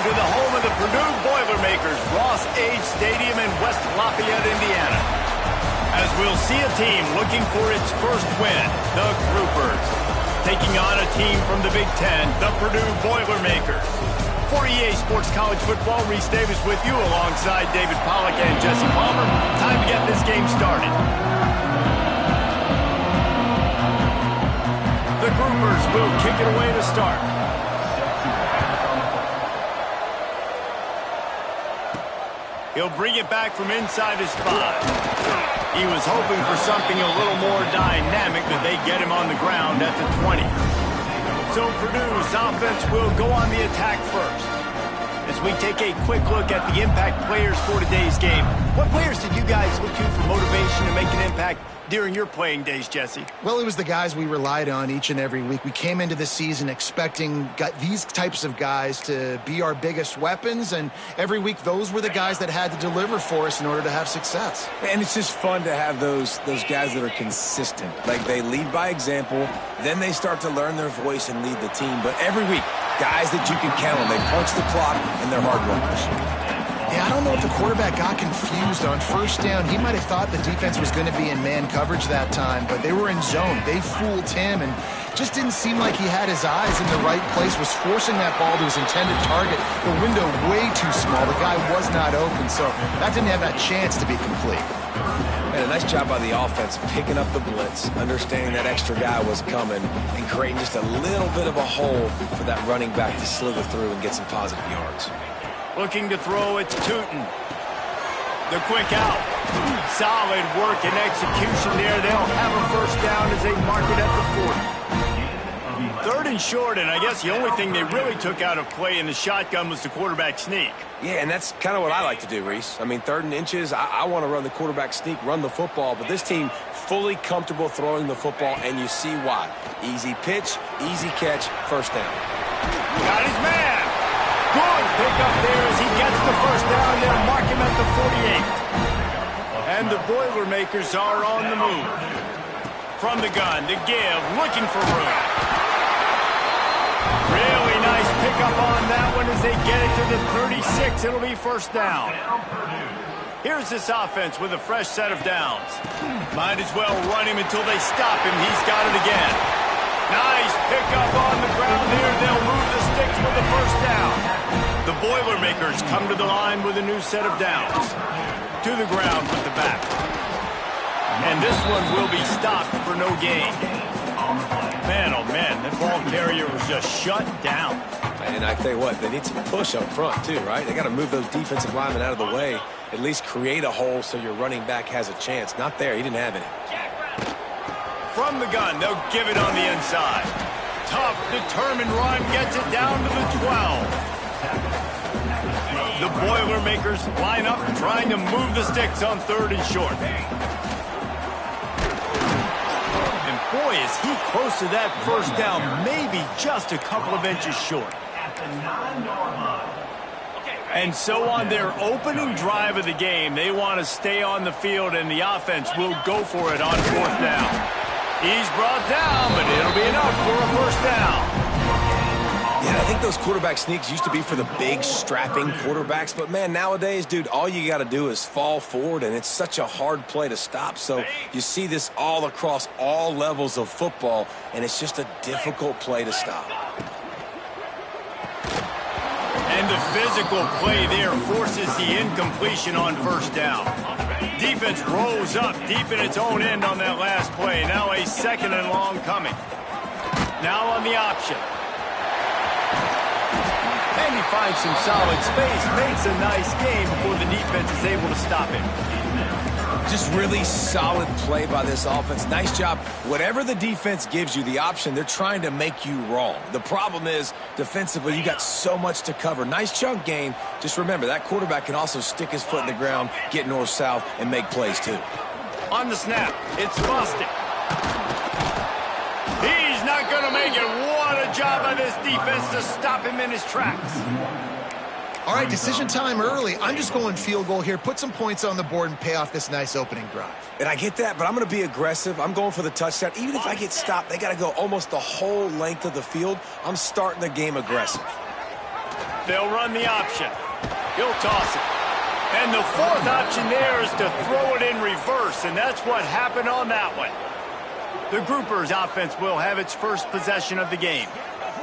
to the home of the Purdue Boilermakers, Ross-Age Stadium in West Lafayette, Indiana. As we'll see a team looking for its first win, the Groupers, taking on a team from the Big Ten, the Purdue Boilermakers. For EA Sports College Football, Reese Davis with you alongside David Pollack and Jesse Palmer. Time to get this game started. The Groupers will kick it away to start. He'll bring it back from inside his 5. He was hoping for something a little more dynamic, but they get him on the ground at the 20. So Purdue's offense will go on the attack first. As we take a quick look at the impact players for today's game, what players did you guys look to for motivation to make an impact during your playing days, Jesse? Well, it was the guys we relied on each and every week. We came into the season expecting these types of guys to be our biggest weapons, and every week those were the guys that had to deliver for us in order to have success. And it's just fun to have those guys that are consistent. Like, they lead by example, then they start to learn their voice and lead the team. But every week, guys that you can count on. They punch the clock, and they're hard workers. Yeah, I don't know if the quarterback got confused on first down. He might have thought the defense was going to be in man coverage that time, but they were in zone. They fooled him and just didn't seem like he had his eyes in the right place, was forcing that ball to his intended target. The window way too small. The guy was not open, so that didn't have that chance to be complete. And a nice job by the offense picking up the blitz, understanding that extra guy was coming, and creating just a little bit of a hole for that running back to slither through and get some positive yards. Looking to throw, it's Tootin. The quick out. Solid work and execution there. They'll have a first down as they mark it at the 40. 3rd and short, and I guess the only thing they really took out of play in the shotgun was the quarterback sneak. Yeah, and that's kind of what I like to do, Reese. I mean, 3rd and inches, I want to run the quarterback sneak, run the football, but this team fully comfortable throwing the football, and you see why. Easy pitch, easy catch, first down. Got his man. Good pick up there as he gets the first down. They'll mark him at the 48. And the Boilermakers are on the move. From the gun to give, looking for room. Really nice pickup on that one as they get it to the 36. It'll be first down. Here's this offense with a fresh set of downs. Might as well run him until they stop him. He's got it again. Nice pickup on the ground here. They'll move the sticks for the first down. The Boilermakers come to the line with a new set of downs. To the ground with the back. And this one will be stopped for no gain. Man, oh man, that ball carrier was just shut down. And I tell you what, they need some push up front too, right? They got to move those defensive linemen out of the way, at least create a hole so your running back has a chance. Not there, he didn't have any. From the gun, they'll give it on the inside. Tough, determined run, gets it down to the 12. The Boilermakers line up, trying to move the sticks on 3rd and short. And boy, is he close to that first down, maybe just a couple of inches short. And so on their opening drive of the game, they want to stay on the field, and the offense will go for it on 4th down. He's brought down, but it'll be enough for a first down. Yeah, I think those quarterback sneaks used to be for the big, strapping quarterbacks. But, man, nowadays, dude, all you got to do is fall forward, and it's such a hard play to stop. So you see this all across all levels of football, and it's just a difficult play to stop. And the physical play there forces the incompletion on first down. Defense rose up deep in its own end on that last play. Now a 2nd and long coming. Now on the option. And he finds some solid space, makes a nice game before the defense is able to stop him. Just really solid play by this offense. Nice job. Whatever the defense gives you, the option, they're trying to make you wrong. The problem is, defensively, you got so much to cover. Nice chunk gain. Just remember, that quarterback can also stick his foot in the ground, get north-south, and make plays, too. On the snap, it's Bostic. He's not going to make it. What a job by this defense to stop him in his tracks. All right, decision time early. I'm just going field goal here. Put some points on the board and pay off this nice opening drive. And I get that, but I'm going to be aggressive. I'm going for the touchdown. Even if I get stopped, they got to go almost the whole length of the field. I'm starting the game aggressive. They'll run the option. He'll toss it. And the fourth option there is to throw it in reverse, and that's what happened on that one. The Groupers offense will have its first possession of the game.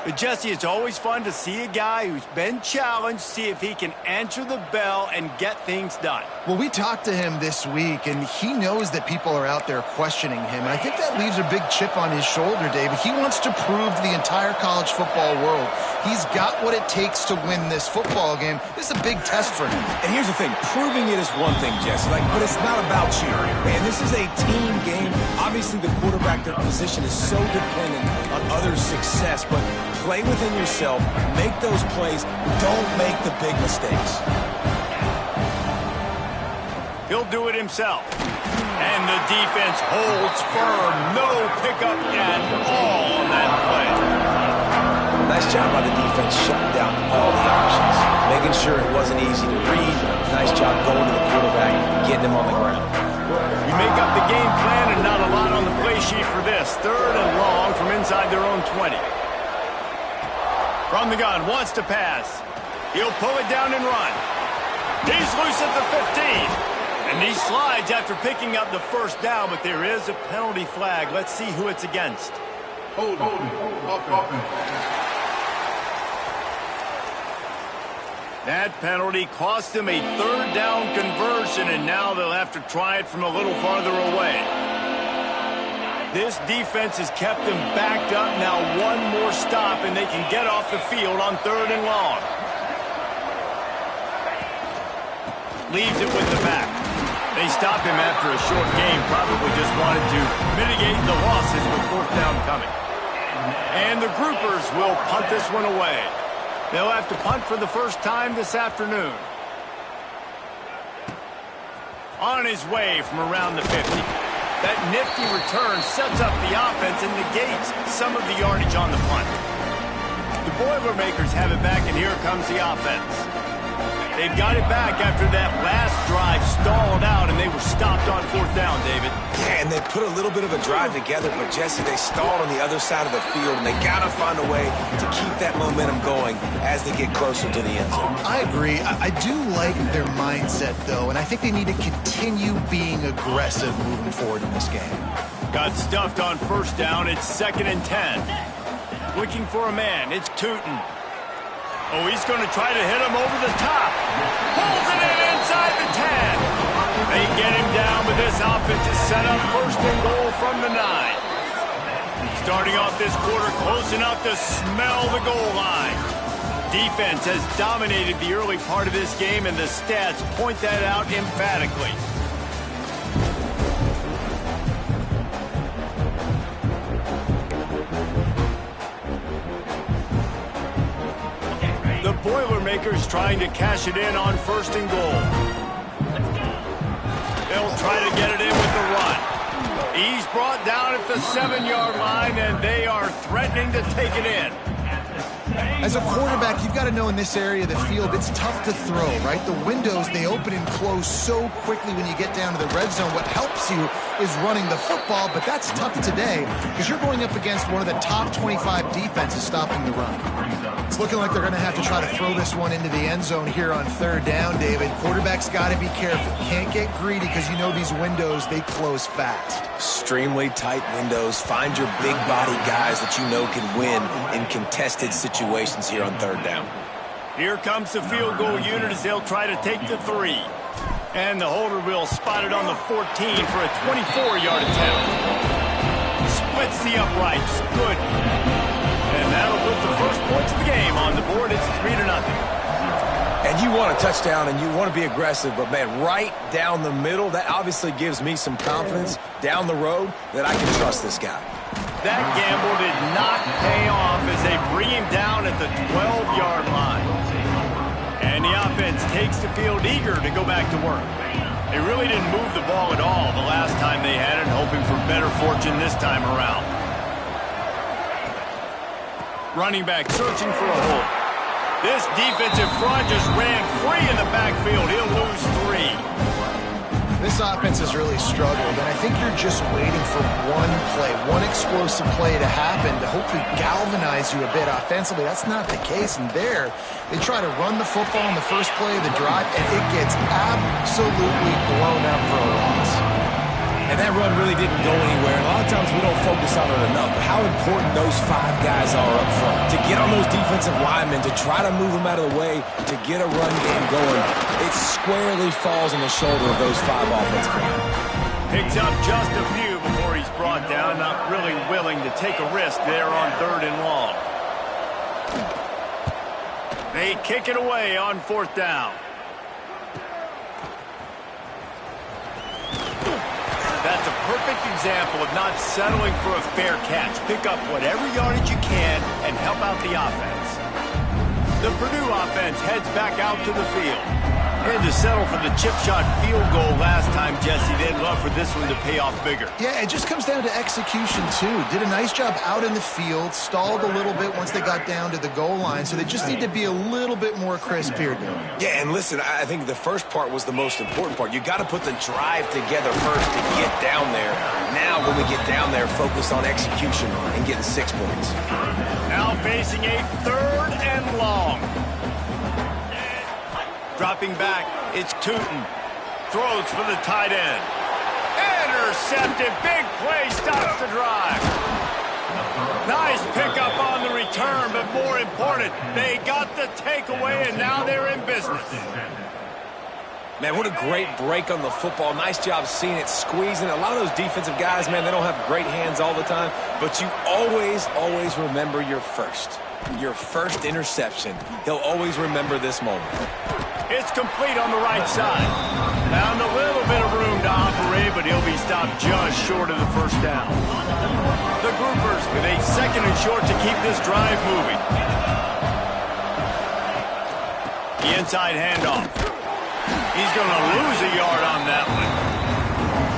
But, Jesse, it's always fun to see a guy who's been challenged, see if he can answer the bell and get things done. Well, we talked to him this week, and he knows that people are out there questioning him. And I think that leaves a big chip on his shoulder, David. He wants to prove to the entire college football world he's got what it takes to win this football game. This is a big test for him. And here's the thing. Proving it is one thing, Jesse, but it's not about you. Man, this is a team game. Obviously, the quarterback position is so dependent on others' success, but play within yourself, make those plays, don't make the big mistakes. He'll do it himself. And the defense holds firm. No pickup at all on that play. Nice job by the defense shutting down all the options, making sure it wasn't easy to read. Nice job going to the quarterback, getting him on the ground. You make up the game plan and not a lot on the play sheet for this. 3rd and long from inside their own 20. From the gun, wants to pass. He'll pull it down and run. He's loose at the 15. And he slides after picking up the first down, but there is a penalty flag. Let's see who it's against. Hold on. That penalty cost him a 3rd down conversion, and now they'll have to try it from a little farther away. This defense has kept them backed up. Now one more stop, and they can get off the field on 3rd and long. Leaves it with the back. They stop him after a short game. Probably just wanted to mitigate the losses with 4th down coming. And the Groupers will punt this one away. They'll have to punt for the first time this afternoon. On his way from around the 50. That nifty return sets up the offense and negates some of the yardage on the punt. The Boilermakers have it back, and here comes the offense. They've got it back after that last drive stalled out, and they were stopped on 4th down, David. Yeah, and they put a little bit of a drive together, but, Jesse, they stalled on the other side of the field, and they got to find a way to keep that momentum going as they get closer to the end zone. I agree. I do like their mindset, though, and I think they need to continue being aggressive moving forward in this game. Got stuffed on 1st down. It's 2nd and 10. Looking for a man. It's Tootin. Oh, he's going to try to hit him over the top. Pulls it in inside the 10. They get him down, but this offense is set up 1st and goal from the 9. Starting off this quarter close enough to smell the goal line. Defense has dominated the early part of this game, and the stats point that out emphatically. The Boilermakers trying to cash it in on 1st and goal. They'll try to get it in with the run. He's brought down at the 7-yard line, and they are threatening to take it in. As a quarterback, you've got to know in this area of the field, it's tough to throw, right? The windows, they open and close so quickly when you get down to the red zone. What helps you is running the football, but that's tough today because you're going up against one of the top 25 defenses stopping the run. It's looking like they're going to have to try to throw this one into the end zone here on 3rd down, David. Quarterback's got to be careful. Can't get greedy because you know these windows, they close fast. Extremely tight windows. Find your big body guys that you know can win in contested situations here on 3rd down. Here comes the field goal unit as they'll try to take the 3. And the holder will spot it on the 14 for a 24-yard attempt. Splits the uprights. Good. And that'll put the first points of the game on the board. It's 3-0. And you want a touchdown and you want to be aggressive, but, man, right down the middle, that obviously gives me some confidence down the road that I can trust this guy. That gamble did not pay off as they bring him down at the 12-yard line. And the offense takes the field eager to go back to work. They really didn't move the ball at all the last time they had it, hoping for better fortune this time around. Running back searching for a hole. This defensive front just ran free in the backfield. He'll lose 3. This offense has really struggled, and I think you're just waiting for one play, one explosive play to happen to hopefully galvanize you a bit offensively. That's not the case, and there, they try to run the football in the first play of the drive, and it gets absolutely blown up for a loss. And that run really didn't go anywhere. A lot of times we don't focus on it enough, but how important those 5 guys are up front. To get on those defensive linemen, to try to move them out of the way, to get a run game going, it squarely falls on the shoulder of those 5 offensive linemen. Picks up just a few before he's brought down, not really willing to take a risk there on 3rd and long. They kick it away on 4th down. That's a perfect example of not settling for a fair catch. Pick up whatever yardage you can and help out the offense. The Purdue offense heads back out to the field. Had to settle for the chip shot field goal last time, Jesse. They'd love for this one to pay off bigger. Yeah, it just comes down to execution, too. Did a nice job out in the field, stalled a little bit once they got down to the goal line, so they just need to be a little bit more crisp here, dude. Yeah, and listen, I think the first part was the most important part. You got to put the drive together first to get down there. Now, when we get down there, focus on execution and getting 6 points. Now facing a 3rd and long. Dropping back, it's Tootin. Throws for the tight end. Intercepted. Big play stops the drive. Nice pickup on the return, but more important, they got the takeaway, and now they're in business. Man, what a great break on the football. Nice job seeing it, squeezing. A lot of those defensive guys, man, they don't have great hands all the time, but you always remember your first interception. He'll always remember this moment. It's complete on the right side. Found a little bit of room to operate, but he'll be stopped just short of the 1st down. The Groupers with a 2nd and short to keep this drive moving. The inside handoff. He's going to lose a yard on that one.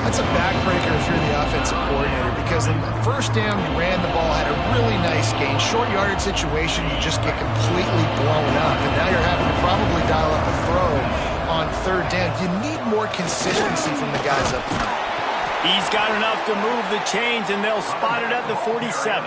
That's a backbreaker if you're the offensive coordinator, because in the 1st down, you ran the ball, had a really nice gain. Short yardage situation, you just get completely blown up, and now you're having to probably dial up a throw on 3rd down. You need more consistency from the guys up front. He's got enough to move the chains, and they'll spot it at the 47.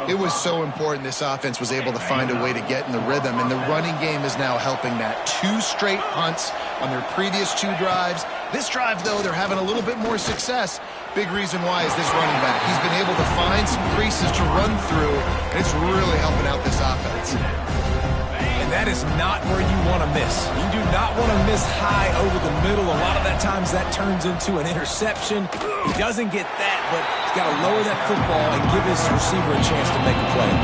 It was so important this offense was able to find a way to get in the rhythm, and the running game is now helping that. 2 straight punts on their previous 2 drives. This drive, though, they're having a little bit more success. Big reason why is this running back. He's been able to find some creases to run through, and it's really helping out this offense. And that is not where you want to miss. You do not want to miss high over the middle. A lot of that times that turns into an interception. He doesn't get that, but he's got to lower that football and give his receiver a chance to make a play.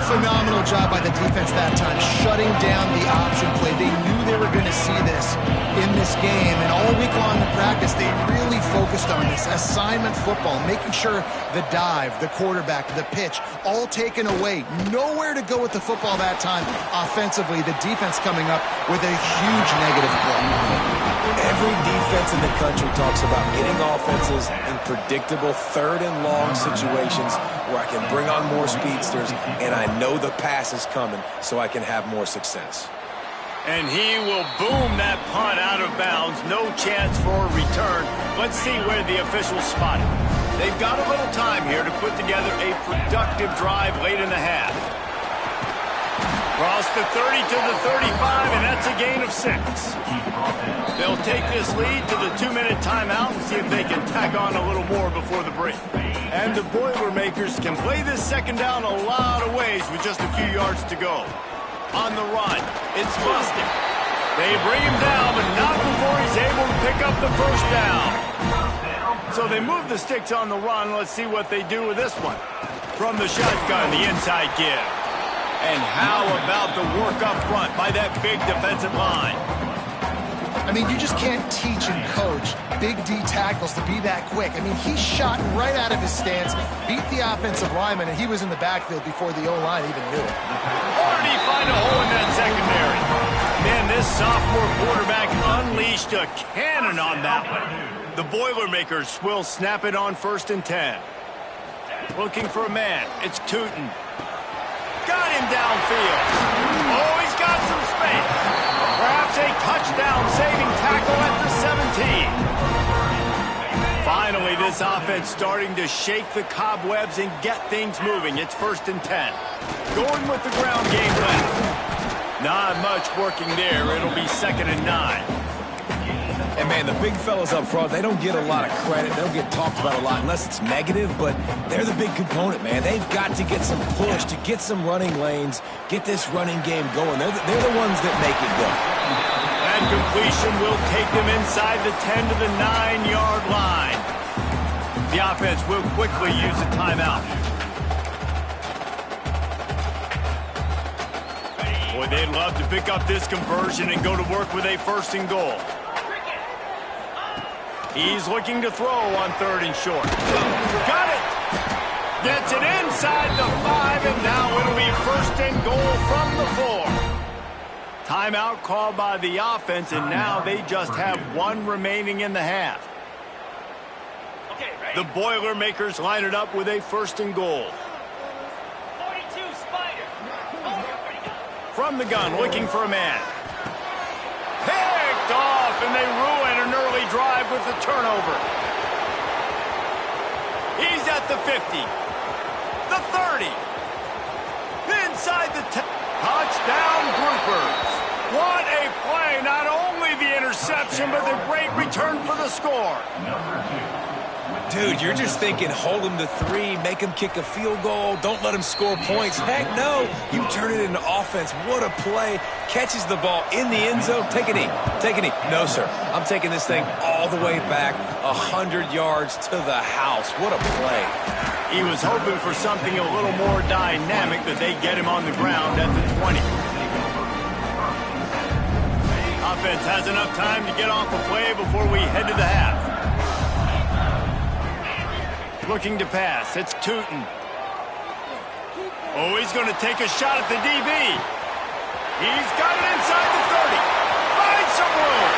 Phenomenal job by the defense that time, shutting down the option play. They knew they were going to see this in this game, and all week long in practice, they really focused on this assignment football, making sure the dive, the quarterback, the pitch, all taken away. Nowhere to go with the football that time. Offensively, the defense coming up with a huge negative play. Every defense in the country talks about getting offenses in predictable 3rd and long situations where I can bring on more speedsters and I know the pass is coming so I can have more success. And he will boom that punt out of bounds. No chance for a return. Let's see where the officials spot it. They've got a little time here to put together a productive drive late in the half. Cross the 30 to the 35, and that's a gain of 6. They'll take this lead to the 2-minute timeout and see if they can tack on a little more before the break. And the Boilermakers can play this 2nd down a lot of ways with just a few yards to go. On the run, it's Mustin. They bring him down, but not before he's able to pick up the 1st down. So they move the sticks on the run. Let's see what they do with this one. From the shotgun, the inside give. And how about the work up front by that big defensive line? I mean, you just can't teach and coach big D tackles to be that quick. I mean, he shot right out of his stance, beat the offensive lineman, and he was in the backfield before the O-line even knew it. Already find a hole in that secondary. Man, this sophomore quarterback unleashed a cannon on that one. The Boilermakers will snap it on 1st and 10. Looking for a man. It's Tootin. Got him downfield. Oh, he's got some space. Perhaps It's a touchdown-saving tackle at the 17. Finally, this offense starting to shake the cobwebs and get things moving. It's 1st and 10. Going with the ground game left. Not much working there. It'll be 2nd and 9. And, man, the big fellas up front, they don't get a lot of credit. They don't get talked about a lot unless it's negative, but they're the big component, man. They've got to get some push, to get some running lanes, get this running game going. They're the ones that make it go. That completion will take them inside the 10 to the 9-yard line. The offense will quickly use a timeout. Boy, they'd love to pick up this conversion and go to work with a 1st and goal. He's looking to throw on 3rd and short. Got it! Gets it inside the 5, and now it'll be 1st and goal from the 4. Timeout called by the offense, and now they just have 1 remaining in the half. The Boilermakers line it up with a 1st and goal. 42 Spider. From the gun, looking for a man. Picked off, and they ruin an early drive with the turnover. He's at the 50. The 30. Inside the 10. Touchdown, Groupers. What a play. Not only the interception, but the great return for the score. Dude, you're just thinking, hold him to 3, make him kick a field goal, don't let him score points. Heck no, you turn it into offense. What a play. Catches the ball in the end zone. Take a knee. Take a knee. No, sir. I'm taking this thing all the way back 100 yards to the house. What a play. He was hoping for something a little more dynamic, but they get him on the ground at the 20. Offense has enough time to get off a play before we head to the half. Looking to pass. It's Tootin. Oh, he's going to take a shot at the DB. He's got it inside the 30. Finds some room.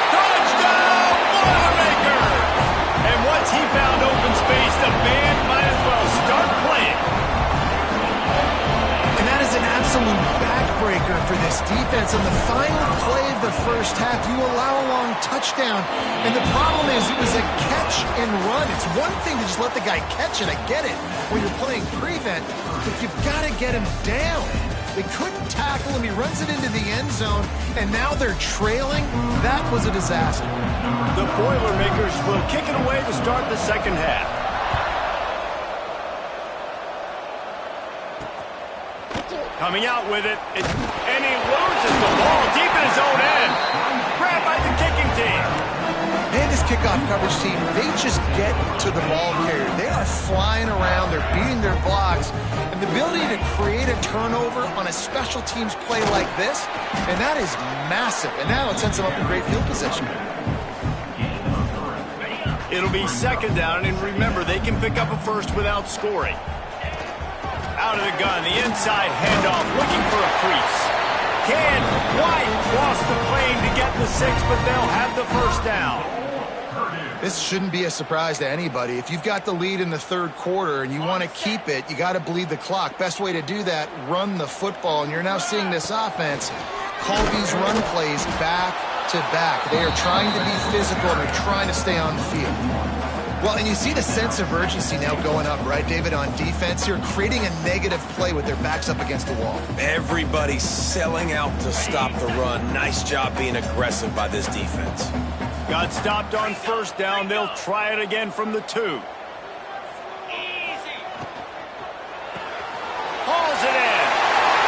Touchdown, Boilermakers! And once he found open space, the band might as well start playing. And that is an absolute backbreaker for this defense. On the final play of the 1st half, you allow a long touchdown. And the problem is it was a catch and run. It's one thing to just let the guy catch it. I get it when you're playing prevent, but you've got to get him down. They couldn't tackle him. He runs it into the end zone, and now they're trailing. That was a disaster. The Boilermakers will kick it away to start the 2nd half. Coming out with it, and he loses the ball deep in his own end. Grabbed by the kicking team. And this kickoff coverage team, they just get to the ball carrier. They are flying around, they're beating their blocks, and the ability to create a turnover on a special teams play like this, and that is massive. And now it sets them up in great field position. It'll be 2nd down, and remember, they can pick up a 1st without scoring. Out of the gun, the inside handoff, looking for a crease. Can White cross the plane to get the 6, but they'll have the 1st down. This shouldn't be a surprise to anybody. If you've got the lead in the 3rd quarter and you want to keep it, you got to bleed the clock. Best way to do that, run the football. And you're now seeing this offense call these run plays back to back. They are trying to be physical, and they're trying to stay on the field. Well, and you see the sense of urgency now going up, right, David, on defense here, creating a negative play with their backs up against the wall. Everybody's selling out to stop the run. Nice job being aggressive by this defense. Got stopped on 1st down. They'll try it again from the 2. Easy. Hauls it in.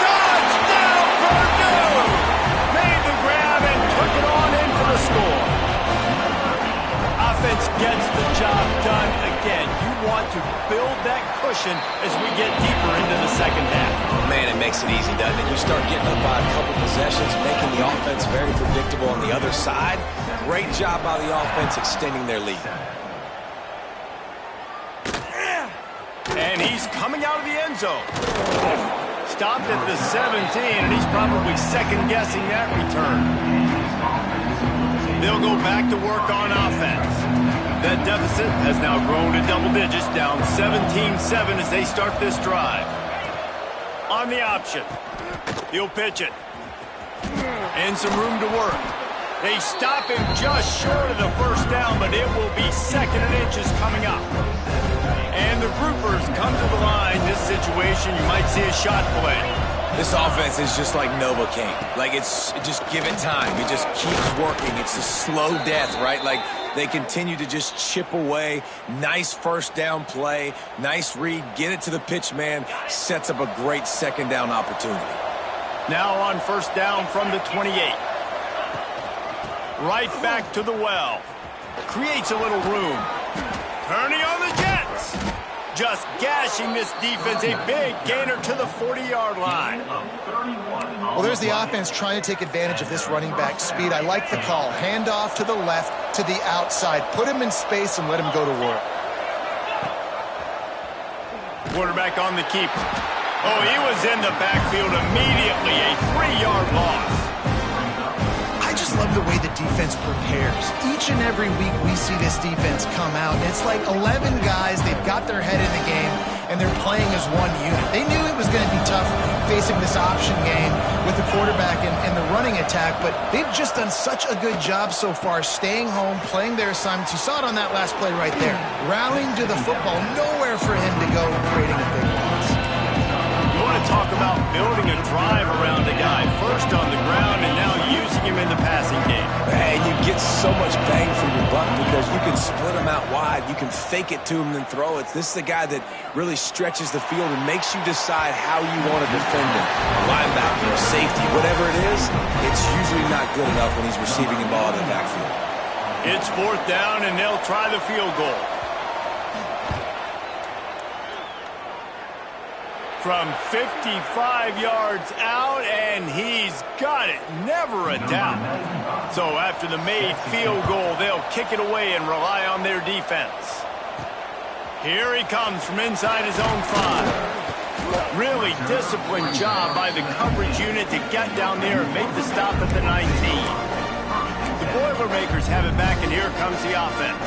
Touchdown, Purdue! Made the grab and took it on in for the score. Offense gets the job done again. You want to build that cushion as we get deeper into the 2nd half. Man, it makes it easy, doesn't it? You start getting up by a couple possessions, making the offense very predictable on the other side. Great job by the offense extending their lead. And he's coming out of the end zone. Stopped at the 17, and he's probably second-guessing that return. They'll go back to work on offense. That deficit has now grown to double digits, down 17-7 as they start this drive. On the option, he'll pitch it. And some room to work. They stop him just short of the first down, but it will be 2nd and inches coming up. And the groupers come to the line. This situation, you might see a shot play. This offense is just like Novocaine. Like, it's just give it time. It just keeps working. It's a slow death, right? Like, they continue to just chip away. Nice first down play. Nice read. Get it to the pitch man. Sets up a great 2nd down opportunity. Now on 1st down from the 28. Right back to the well. Creates a little room. Turning on the Jets. Just gashing this defense. A big gainer to the 40-yard line. Well, there's the offense trying to take advantage of this running back speed. I like the call. Hand off to the left, to the outside. Put him in space and let him go to work. Quarterback on the keep. Oh, he was in the backfield immediately. A 3-yard loss. I just love the way the defense prepares. Each and every week we see this defense come out. It's like 11 guys. They've got their head in the game, and they're playing as one unit. They knew it was going to be tough facing this option game with the quarterback and the running attack, but they've just done such a good job so far staying home, playing their assignments. You saw it on that last play right there. Rallying to the football, nowhere for him to go, creating a big loss. You want to talk about building a drive around a guy. First on the ground and now using him in the passing game. And you get so much bang for your buck because you can split him out wide. You can fake it to him and throw it. This is the guy that really stretches the field and makes you decide how you want to defend him. A linebacker, a safety, whatever it is, it's usually not good enough when he's receiving the ball in the backfield. It's 4th down and they'll try the field goal. From 55 yards out, and he's got it. Never a doubt. So after the made field goal, they'll kick it away and rely on their defense. Here he comes from inside his own 5. Really disciplined job by the coverage unit to get down there and make the stop at the 19. The Boilermakers have it back, and here comes the offense.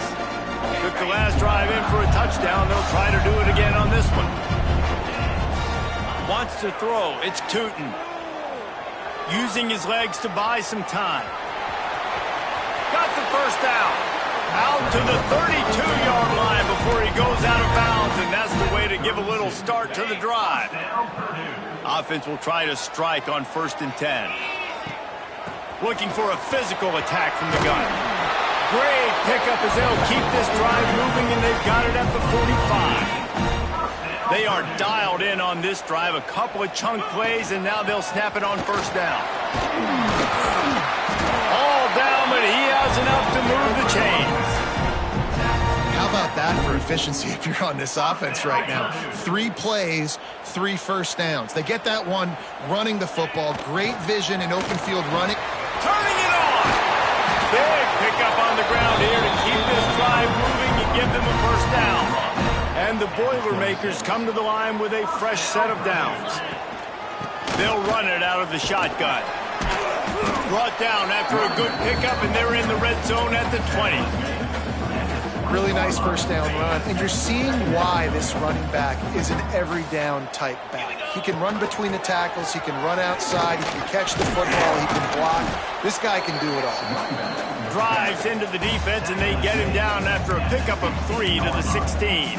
Took the last drive in for a touchdown. They'll try to do it again on this one. Wants to throw. It's Tootin. Using his legs to buy some time. Got the first down. Out to the 32-yard line before he goes out of bounds, and that's the way to give a little start to the drive. Offense will try to strike on 1st and 10. Looking for a physical attack from the gun. Great pickup as they'll keep this drive moving, and they've got it at the 45. They are dialed in on this drive. A couple of chunk plays, and now they'll snap it on 1st down. All down, but he has enough to move the chains. How about that for efficiency if you're on this offense right now? 3 plays, 3 first downs. They get that one running the football. Great vision and open field running. Turning it on. Big pickup on the ground here to keep this drive moving and give them a 1st down. And the Boilermakers come to the line with a fresh set of downs. They'll run it out of the shotgun. Brought down after a good pickup, and they're in the red zone at the 20. Really nice first down run. And you're seeing why this running back is an every down type back. He can run between the tackles. He can run outside. He can catch the football. He can block. This guy can do it all. Drives into the defense, and they get him down after a pickup of 3 to the 16.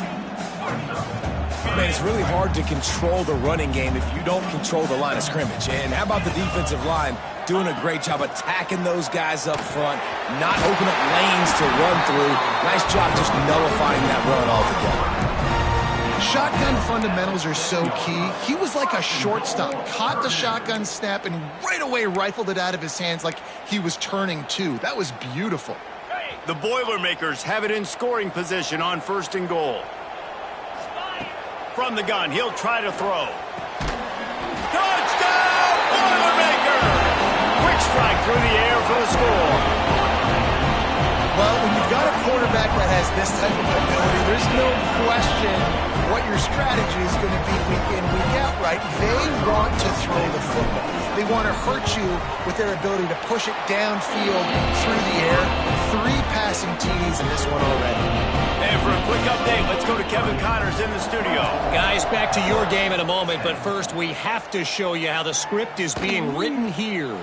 Man, it's really hard to control the running game if you don't control the line of scrimmage. And how about the defensive line doing a great job attacking those guys up front, not opening up lanes to run through. Nice job just nullifying that run altogether. Shotgun fundamentals are so key. He was like a shortstop. Caught the shotgun snap and right away rifled it out of his hands like he was turning too. That was beautiful. The Boilermakers have it in scoring position on 1st and goal. From the gun, he'll try to throw. Touchdown, Boilermaker! Quick strike through the air for the score. Well, when you've got a quarterback that has this type of ability, there's no question what your strategy is going to be week in, week out, right? They want to throw the football. They want to hurt you with their ability to push it downfield through the air. 3 passing TDs in this one already. And for a quick update, let's go to Kevin Connors in the studio. Guys, back to your game in a moment, but first we have to show you how the script is being written here.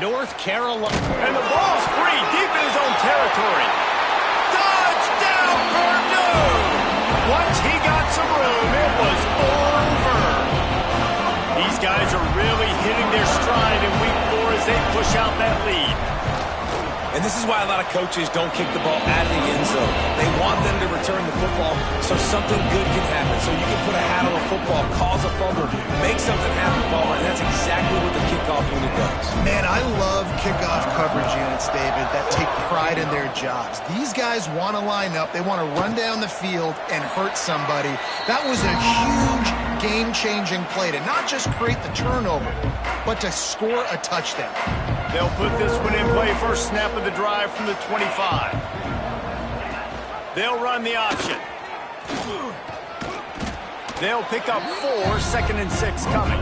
North Carolina. And the ball's free deep in his own territory. Touchdown, Purdue! Once he got some room, it was over. These guys are really hitting their stride in week 4 as they push out that lead. And this is why a lot of coaches don't kick the ball out of the end zone. They want them to return the football so something good can happen. So you can put a hat on a football, cause a fumble, make something happen, Palmer, and that's exactly what the kickoff unit does. Man, I love kickoff coverage units, David, that take pride in their jobs. These guys want to line up. They want to run down the field and hurt somebody. That was a huge game-changing play to not just create the turnover, but to score a touchdown. They'll put this one in play first snap of the drive from the 25. They'll run the option. They'll pick up 4, 2nd and 6 coming.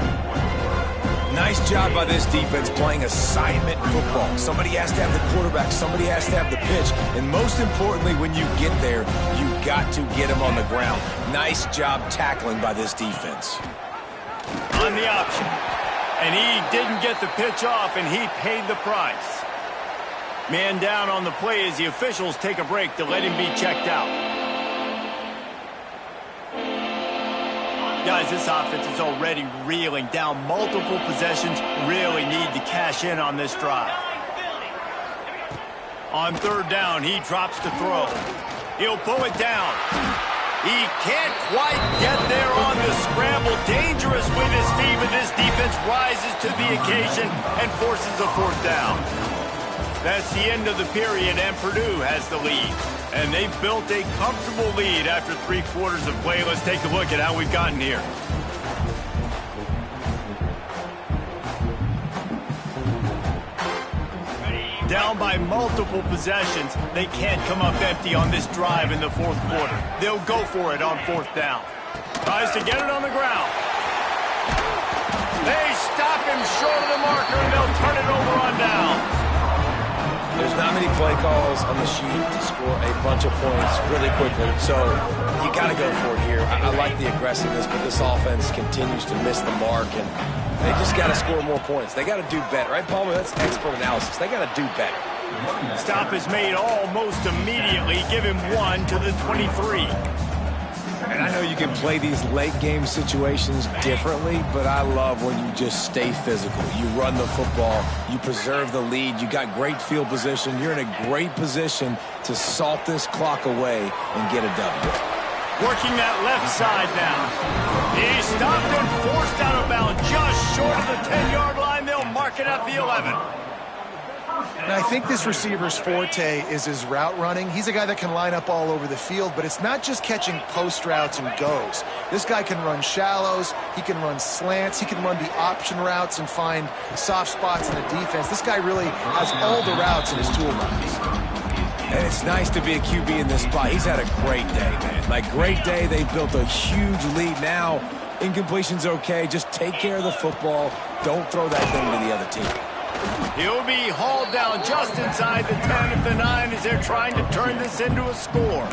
Nice job by this defense playing assignment football. Somebody has to have the quarterback. Somebody has to have the pitch. And most importantly, when you get there, you got to get him on the ground. Nice job tackling by this defense. On the option. And he didn't get the pitch off, and he paid the price. Man down on the play as the officials take a break to let him be checked out. Guys, this offense is already reeling down multiple possessions. Really need to cash in on this drive. On 3rd down, he drops to throw. He'll pull it down. He can't quite get there on the scramble. Dangerous with his feet, but this defense rises to the occasion and forces a 4th down. That's the end of the period, and Purdue has the lead. And they've built a comfortable lead after 3 quarters of play. Let's take a look at how we've gotten here. Down by multiple possessions, they can't come up empty on this drive in the 4th quarter. They'll go for it on 4th down. Tries to get it on the ground. They stop him short of the marker, and they'll turn it over on downs. There's not many play calls on the sheet to score a bunch of points really quickly, so you got to go for it here. I like the aggressiveness, but this offense continues to miss the mark, and they just got to score more points. They got to do better, right, Palmer? That's expert analysis. They got to do better. Stop is made almost immediately. Give him 1 to the 23. And I know you can play these late game situations differently, but I love when you just stay physical. You run the football, you preserve the lead, you got great field position. You're in a great position to salt this clock away and get a W. Working that left side now. He stopped and forced out of bounds just short of the 10-yard line. They'll mark it at the 11. And I think this receiver's forte is his route running. He's a guy that can line up all over the field, but it's not just catching post routes and goes. This guy can run shallows, he can run slants, he can run the option routes and find soft spots in the defense. This guy really has all the routes in his toolbox. And it's nice to be a QB in this spot. He's had a great day, man. Like, great day. They've built a huge lead now. Incompletion's okay. Just take care of the football. Don't throw that thing to the other team. He'll be hauled down just inside the 10 at the 9 as they're trying to turn this into a score.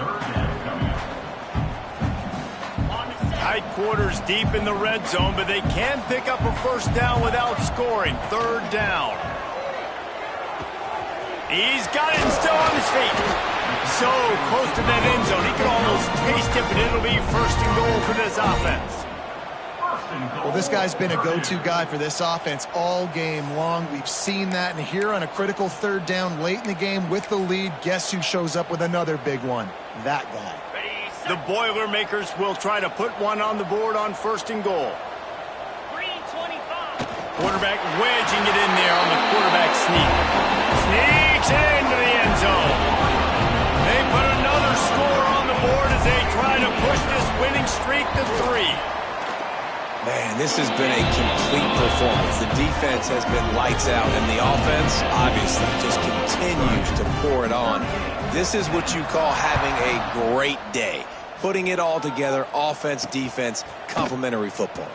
Tight quarters deep in the red zone, but they can pick up a 1st down without scoring. 3rd down. He's got it and still on his feet. So close to that end zone. He can almost taste it, but it'll be 1st and goal for this offense. Well, this guy's been a go-to guy for this offense all game long. We've seen that, and here on a critical 3rd down late in the game with the lead, guess who shows up with another big one? That guy. The Boilermakers will try to put one on the board on 1st and goal. Quarterback wedging it in there on the quarterback sneak. Sneaks into the end zone. They put another score on the board as they try to push this winning streak to 3. Man, this has been a complete performance. The defense has been lights out, and the offense, obviously, just continues to pour it on. This is what you call having a great day. Putting it all together, offense, defense, complementary football.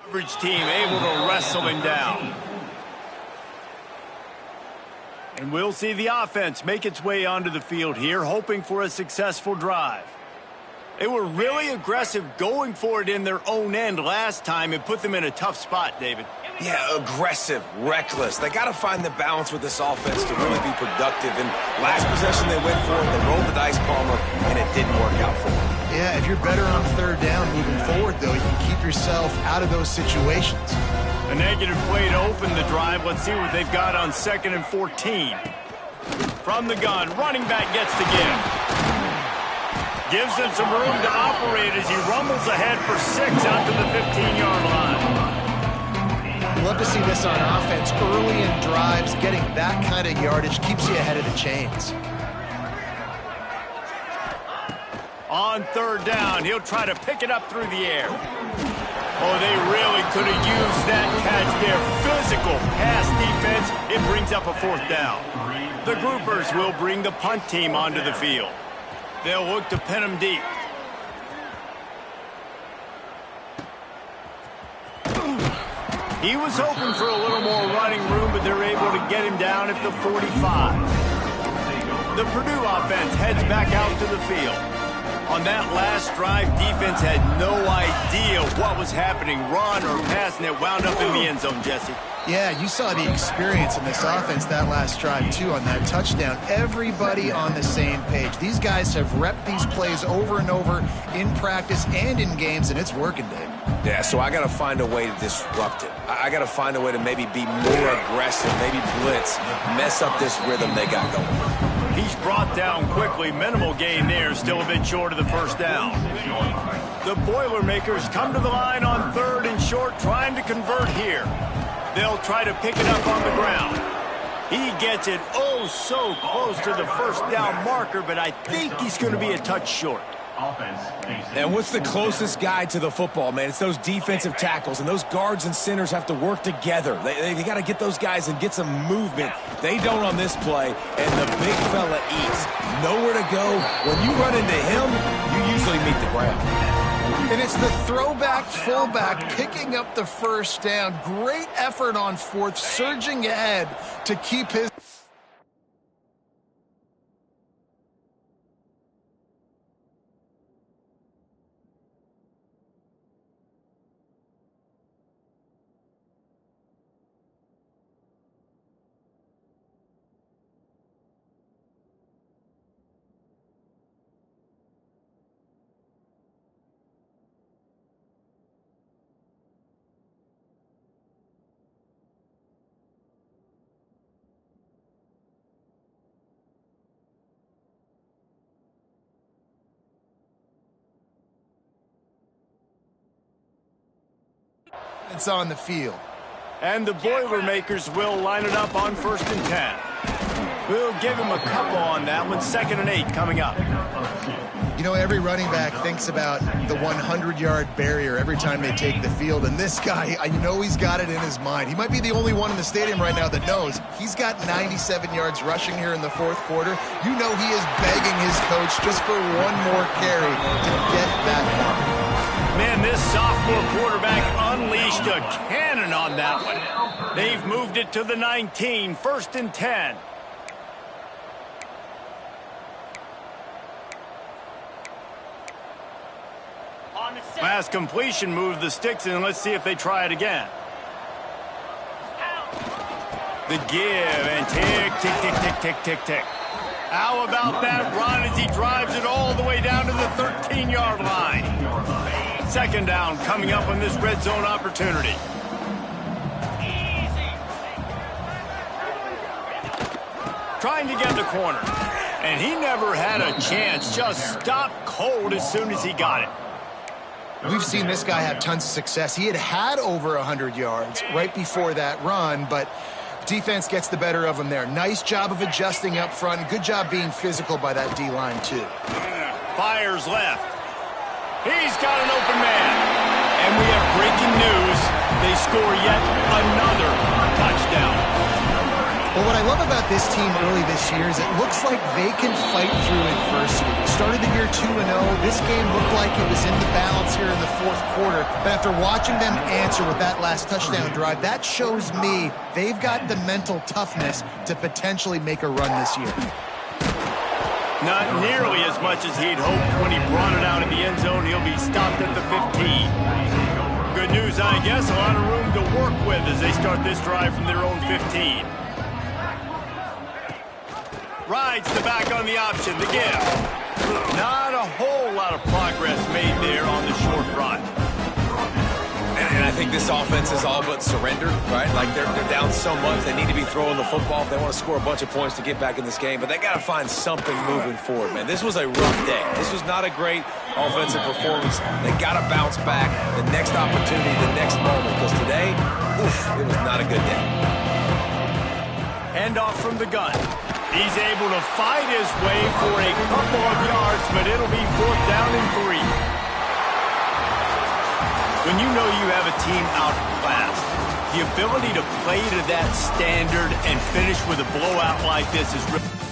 Average team able to wrestle him down. And we'll see the offense make its way onto the field here, hoping for a successful drive. They were really aggressive going for it in their own end last time and put them in a tough spot, David. Yeah, aggressive, reckless. They got to find the balance with this offense to really be productive. And last possession they went for it, they rolled the dice, Palmer, and it didn't work out for them. Yeah, if you're better on third down moving forward, though, you can keep yourself out of those situations. A negative play to open the drive. Let's see what they've got on 2nd and 14. From the gun, running back gets the give. Gives him some room to operate as he rumbles ahead for 6 out to the 15-yard line. Love to see this on offense. Early in drives, getting that kind of yardage keeps you ahead of the chains. On 3rd down, he'll try to pick it up through the air. Oh, they really could have used that catch there. Physical pass defense. It brings up a 4th down. The groupers will bring the punt team onto the field. They'll look to pin him deep. He was hoping for a little more running room, but they're able to get him down at the 45. The Purdue offense heads back out to the field. On that last drive, defense had no idea what was happening, run or pass, and it wound up in the end zone, Jesse. Yeah, you saw the experience in this offense that last drive, too, on that touchdown. Everybody on the same page. These guys have repped these plays over and over in practice and in games, and it's working, Dave. Yeah, so I got to find a way to disrupt it. I got to find a way to maybe be more aggressive, maybe blitz, mess up this rhythm they got going. He's brought down quickly. Minimal gain there, still a bit short of the 1st down. The Boilermakers come to the line on 3rd and short, trying to convert here. They'll try to pick it up on the ground. He gets it oh so close to the 1st down marker, but I think he's going to be a touch short. And what's the closest guy to the football, man? It's those defensive tackles, and those guards and centers have to work together. They got to get those guys and get some movement. They don't on this play, and the big fella eats. Nowhere to go. When you run into him, you usually meet the ground. And it's the throwback fullback picking up the 1st down. Great effort on 4th, surging ahead to keep his... It's on the field. And the Boilermakers will line it up on 1st and 10. We'll give him a couple on that one. 2nd and 8 coming up. You know, every running back thinks about the 100-yard barrier every time they take the field. And this guy, I know he's got it in his mind. He might be the only one in the stadium right now that knows he's got 97 yards rushing here in the 4th quarter. You know he is begging his coach just for one more carry to get that mark. Man, this sophomore quarterback unleashed a cannon on that one. They've moved it to the 19, 1st and 10. Pass completion, move the sticks in. Let's see if they try it again. The give and tick, tick, tick, tick, tick, tick, tick. How about that run as he drives it all the way down to the 13-yard line? 2nd down coming up on this red zone opportunity. Trying to get the corner. And he never had a chance. Just stopped cold as soon as he got it. We've seen this guy have tons of success. He had over 100 yards right before that run, but defense gets the better of him there. Nice job of adjusting up front. Good job being physical by that D-line, too. Fires left. He's got an open man. And we have breaking news. They score yet another touchdown. Well, what I love about this team early this year is it looks like they can fight through adversity. They started the year 2-0. This game looked like it was in the balance here in the fourth quarter. But after watching them answer with that last touchdown drive, that shows me they've got the mental toughness to potentially make a run this year. Not nearly as much as he'd hoped when he brought it out in the end zone. He'll be stopped at the 15. Good news, I guess. A lot of room to work with as they start this drive from their own 15. Rides the back on the option, the give. Not a whole lot of progress made there on the short run. And I think this offense is all but surrendered, right? Like they're down so much, they need to be throwing the football if they want to score a bunch of points to get back in this game. But they got to find something moving forward, man. This was a rough day. This was not a great offensive performance. They got to bounce back. The next opportunity, the next moment. Because today, oof, it was not a good day. Handoff from the gun. He's able to fight his way for a couple of yards, but it'll be 4th down and 3. When you know you have a team outclassed, the ability to play to that standard and finish with a blowout like this is really